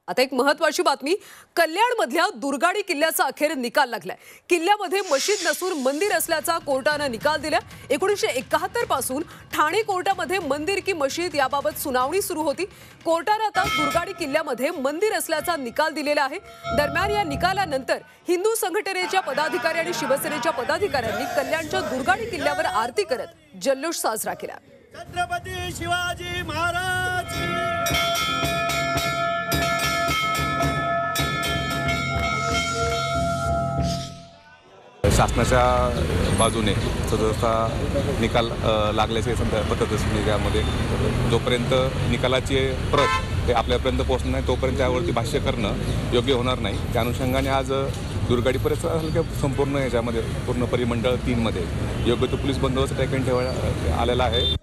आता एक महत्त्वाची बातमी, कल्याणमधल्या दुर्गाडी किल्ल्याचा अखेर निकाल लागलाय। किल्ल्यामध्ये मशीद नसून मंदिर असल्याचा कोर्टाने निकाल दिला। 1971 पासून ठाणे कोर्टामध्ये मंदिर की मशीद याबाबत सुनावणी सुरू होती। कोर्टाने आता दुर्गाडी किल्ल्यामध्ये मंदिर असल्याचा निकाल दिलेला आहे। दरम्यान या निकालानंतर हिंदू संघटनेच्या पदाधिकारी आणि शिवसेनेच्या पदाधिकाऱ्यांनी कल्याणच्या दुर्गाडी किल्ल्यावर आरती करत जल्लोष साजरा केला। छत्रपती शिवाजी महाराज शासनाच्या बाजूने सदस्यता निकाल लागल्याचे पद्धतीने त्यामध्ये जोपर्यंत निकालाची प्रत हे आपल्यापर्यंत पोहोचणार नाही तोपर्यंत त्यावरती भाष्य करणं योग्य होणार नाही। त्या अनुषंगाने आज दुर्गाडी परिसरासारख्या संपूर्ण याच्यामध्ये पूर्ण परिमंडळ 3 मध्ये योग्य तो पोलीस बंदोबस्त ठिकाणी ठेवण्यात आलेला आहे।